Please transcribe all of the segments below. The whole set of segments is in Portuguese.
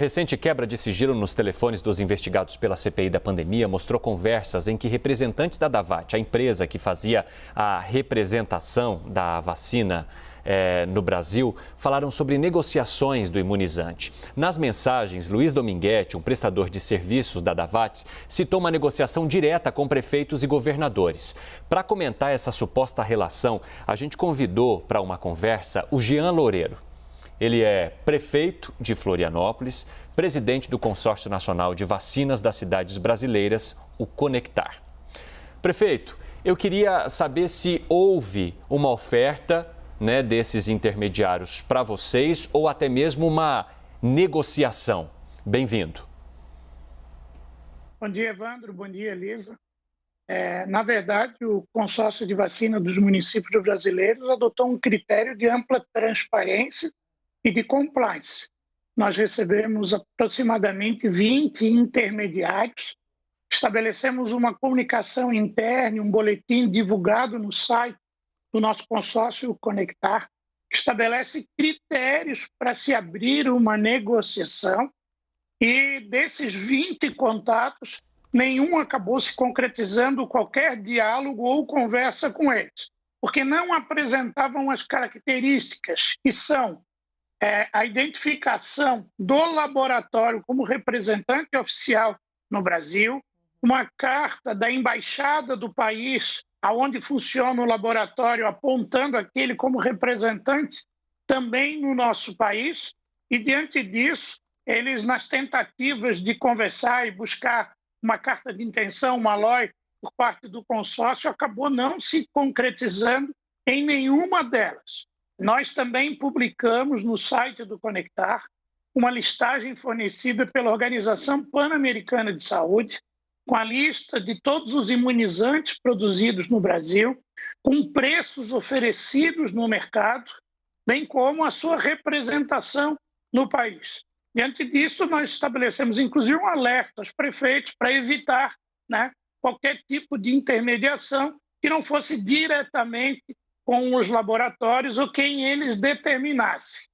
Recente quebra de sigilo nos telefones dos investigados pela CPI da pandemia mostrou conversas em que representantes da Davat, a empresa que fazia a representação da vacina no Brasil, falaram sobre negociações do imunizante. Nas mensagens, Luiz Dominguete, um prestador de serviços da Davat, citou uma negociação direta com prefeitos e governadores. Para comentar essa suposta relação, a gente convidou para uma conversa o Jean Loureiro. Ele é prefeito de Florianópolis, presidente do Consórcio Nacional de Vacinas das Cidades Brasileiras, o Conectar. Prefeito, eu queria saber se houve uma oferta, desses intermediários para vocês ou até mesmo uma negociação. Bem-vindo. Bom dia, Evandro. Bom dia, Elisa. Na verdade, o Consórcio de Vacina dos Municípios Brasileiros adotou um critério de ampla transparência e de compliance. Nós recebemos aproximadamente 20 intermediários, estabelecemos uma comunicação interna, um boletim divulgado no site do nosso consórcio Conectar, que estabelece critérios para se abrir uma negociação, e desses 20 contatos, nenhum acabou se concretizando qualquer diálogo ou conversa com eles, porque não apresentavam as características que são a identificação do laboratório como representante oficial no Brasil, uma carta da embaixada do país aonde funciona o laboratório apontando aquele como representante também no nosso país, e diante disso, eles, nas tentativas de conversar e buscar uma carta de intenção, uma LOI, por parte do consórcio, acabou não se concretizando em nenhuma delas. Nós também publicamos no site do Conectar uma listagem fornecida pela Organização Pan-Americana de Saúde, com a lista de todos os imunizantes produzidos no Brasil, com preços oferecidos no mercado, bem como a sua representação no país. Diante disso, nós estabelecemos, inclusive, um alerta aos prefeitos para evitar qualquer tipo de intermediação que não fosse diretamente com os laboratórios ou quem eles determinassem.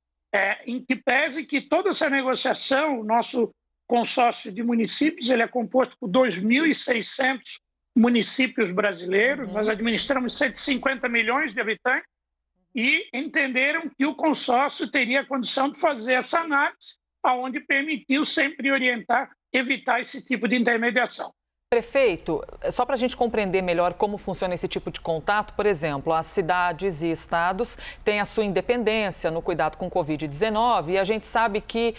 Em que pese que toda essa negociação, o nosso consórcio de municípios, ele é composto por 2.600 municípios brasileiros, nós administramos 150 milhões de habitantes, e entenderam que o consórcio teria a condição de fazer essa análise, aonde permitiu sempre orientar, evitar esse tipo de intermediação. Prefeito, só para a gente compreender melhor como funciona esse tipo de contato, por exemplo, as cidades e estados têm a sua independência no cuidado com o Covid-19 e a gente sabe que,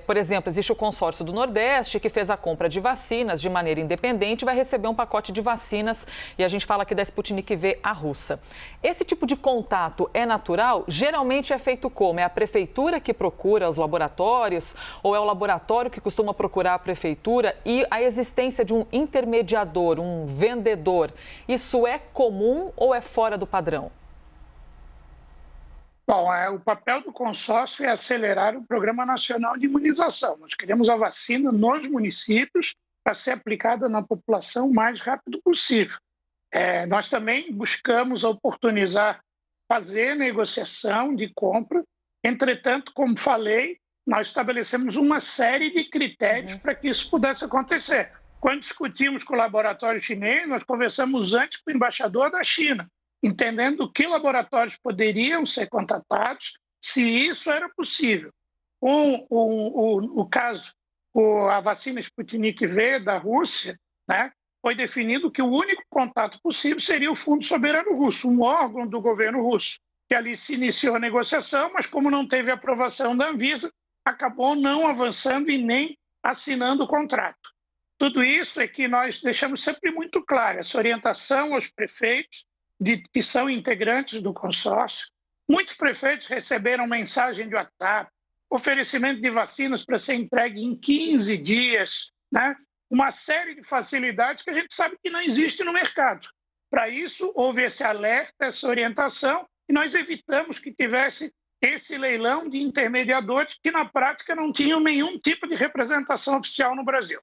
por exemplo, existe o consórcio do Nordeste que fez a compra de vacinas de maneira independente e vai receber um pacote de vacinas, e a gente fala aqui da Sputnik V, a russa. Esse tipo de contato é natural? Geralmente é feito como? É a prefeitura que procura os laboratórios ou é o laboratório que costuma procurar a prefeitura, e a existência de um intermediador, um vendedor, isso é comum ou é fora do padrão? Bom, o papel do consórcio é acelerar o Programa Nacional de Imunização. Nós queremos a vacina nos municípios para ser aplicada na população o mais rápido possível. Nós também buscamos oportunizar, fazer negociação de compra. Entretanto, como falei, nós estabelecemos uma série de critérios para que isso pudesse acontecer. Quando discutimos com o laboratório chinês, nós conversamos antes com o embaixador da China, entendendo que laboratórios poderiam ser contratados, se isso era possível. O caso, a vacina Sputnik V da Rússia, foi definido que o único contato possível seria o Fundo Soberano Russo, um órgão do governo russo, que ali se iniciou a negociação, mas como não teve aprovação da Anvisa, acabou não avançando e nem assinando o contrato. Tudo isso é que nós deixamos sempre muito claro, essa orientação aos prefeitos que são integrantes do consórcio. Muitos prefeitos receberam mensagem de WhatsApp, oferecimento de vacinas para ser entregue em 15 dias, uma série de facilidades que a gente sabe que não existe no mercado. Para isso, houve esse alerta, essa orientação, e nós evitamos que tivesse esse leilão de intermediadores que, na prática, não tinham nenhum tipo de representação oficial no Brasil.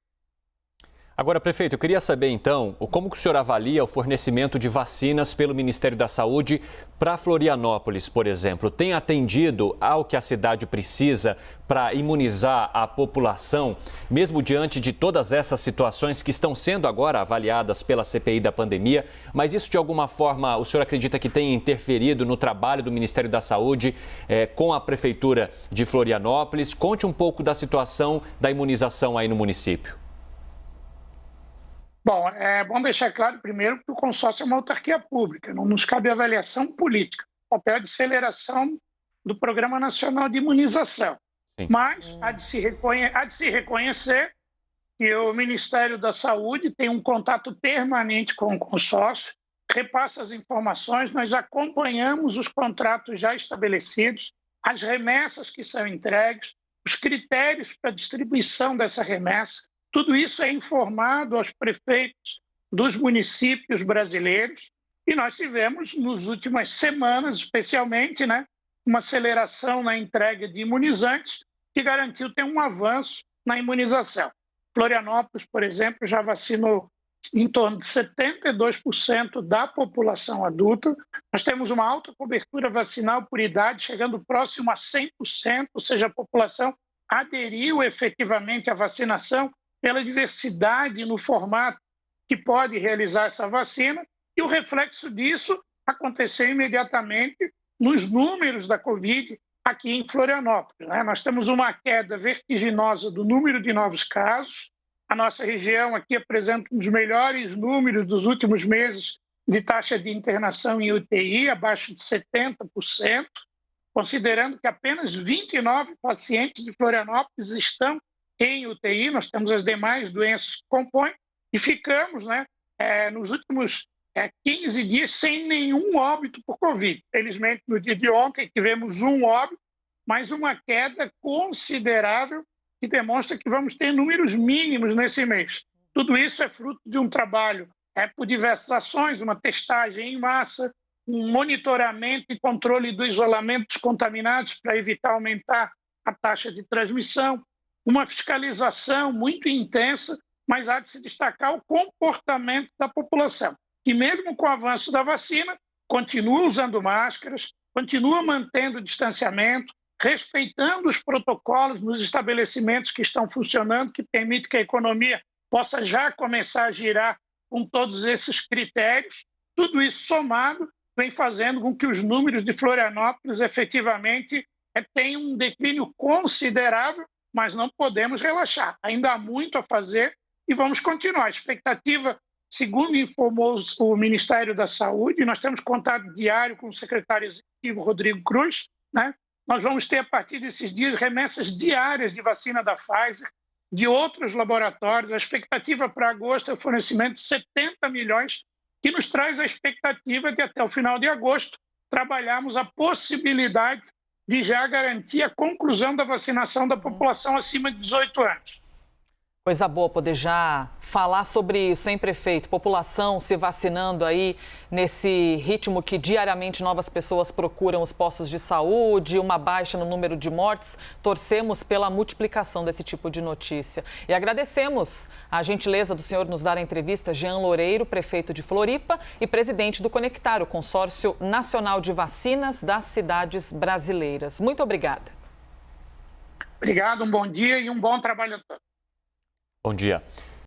Agora, prefeito, eu queria saber, então, como que o senhor avalia o fornecimento de vacinas pelo Ministério da Saúde para Florianópolis, por exemplo? Tem atendido ao que a cidade precisa para imunizar a população, mesmo diante de todas essas situações que estão sendo agora avaliadas pela CPI da pandemia? Mas isso, de alguma forma, o senhor acredita que tenha interferido no trabalho do Ministério da Saúde com a Prefeitura de Florianópolis? Conte um pouco da situação da imunização aí no município. Bom, é bom deixar claro primeiro que o consórcio é uma autarquia pública, não nos cabe avaliação política, papel de aceleração do Programa Nacional de Imunização. Sim. Mas há de se reconhecer que o Ministério da Saúde tem um contato permanente com o consórcio, repassa as informações, nós acompanhamos os contratos já estabelecidos, as remessas que são entregues, os critérios para distribuição dessa remessa. Tudo isso é informado aos prefeitos dos municípios brasileiros e nós tivemos, nas últimas semanas, especialmente, uma aceleração na entrega de imunizantes que garantiu ter um avanço na imunização. Florianópolis, por exemplo, já vacinou em torno de 72% da população adulta. Nós temos uma alta cobertura vacinal por idade, chegando próximo a 100%, ou seja, a população aderiu efetivamente à vacinação pela diversidade no formato que pode realizar essa vacina, e o reflexo disso aconteceu imediatamente nos números da Covid aqui em Florianópolis. Nós temos uma queda vertiginosa do número de novos casos, a nossa região aqui apresenta um dos melhores números dos últimos meses de taxa de internação em UTI, abaixo de 70%, considerando que apenas 29 pacientes de Florianópolis estão em UTI, nós temos as demais doenças que compõem, e ficamos nos últimos 15 dias sem nenhum óbito por Covid. Felizmente, no dia de ontem, tivemos um óbito, mas uma queda considerável que demonstra que vamos ter números mínimos nesse mês. Tudo isso é fruto de um trabalho por diversas ações, uma testagem em massa, um monitoramento e controle do isolamento dos contaminados para evitar aumentar a taxa de transmissão, uma fiscalização muito intensa, mas há de se destacar o comportamento da população, que mesmo com o avanço da vacina, continua usando máscaras, continua mantendo o distanciamento, respeitando os protocolos nos estabelecimentos que estão funcionando, que permite que a economia possa já começar a girar com todos esses critérios. Tudo isso somado vem fazendo com que os números de Florianópolis efetivamente tenham um declínio considerável, mas não podemos relaxar. Ainda há muito a fazer e vamos continuar. A expectativa, segundo informou o Ministério da Saúde, nós temos contato diário com o secretário executivo Rodrigo Cruz, nós vamos ter, a partir desses dias, remessas diárias de vacina da Pfizer, de outros laboratórios. A expectativa para agosto é o fornecimento de 70 milhões, que nos traz a expectativa de, até o final de agosto, trabalharmos a possibilidade de já garantir a conclusão da vacinação da população acima de 18 anos. Coisa boa poder já falar sobre isso, hein, prefeito? População se vacinando aí nesse ritmo que diariamente novas pessoas procuram os postos de saúde, uma baixa no número de mortes. Torcemos pela multiplicação desse tipo de notícia. E agradecemos a gentileza do senhor nos dar a entrevista, Jean Loureiro, prefeito de Floripa e presidente do Conectar, o Consórcio Nacional de Vacinas das Cidades Brasileiras. Muito obrigada. Obrigado, um bom dia e um bom trabalho a todos. Bom dia.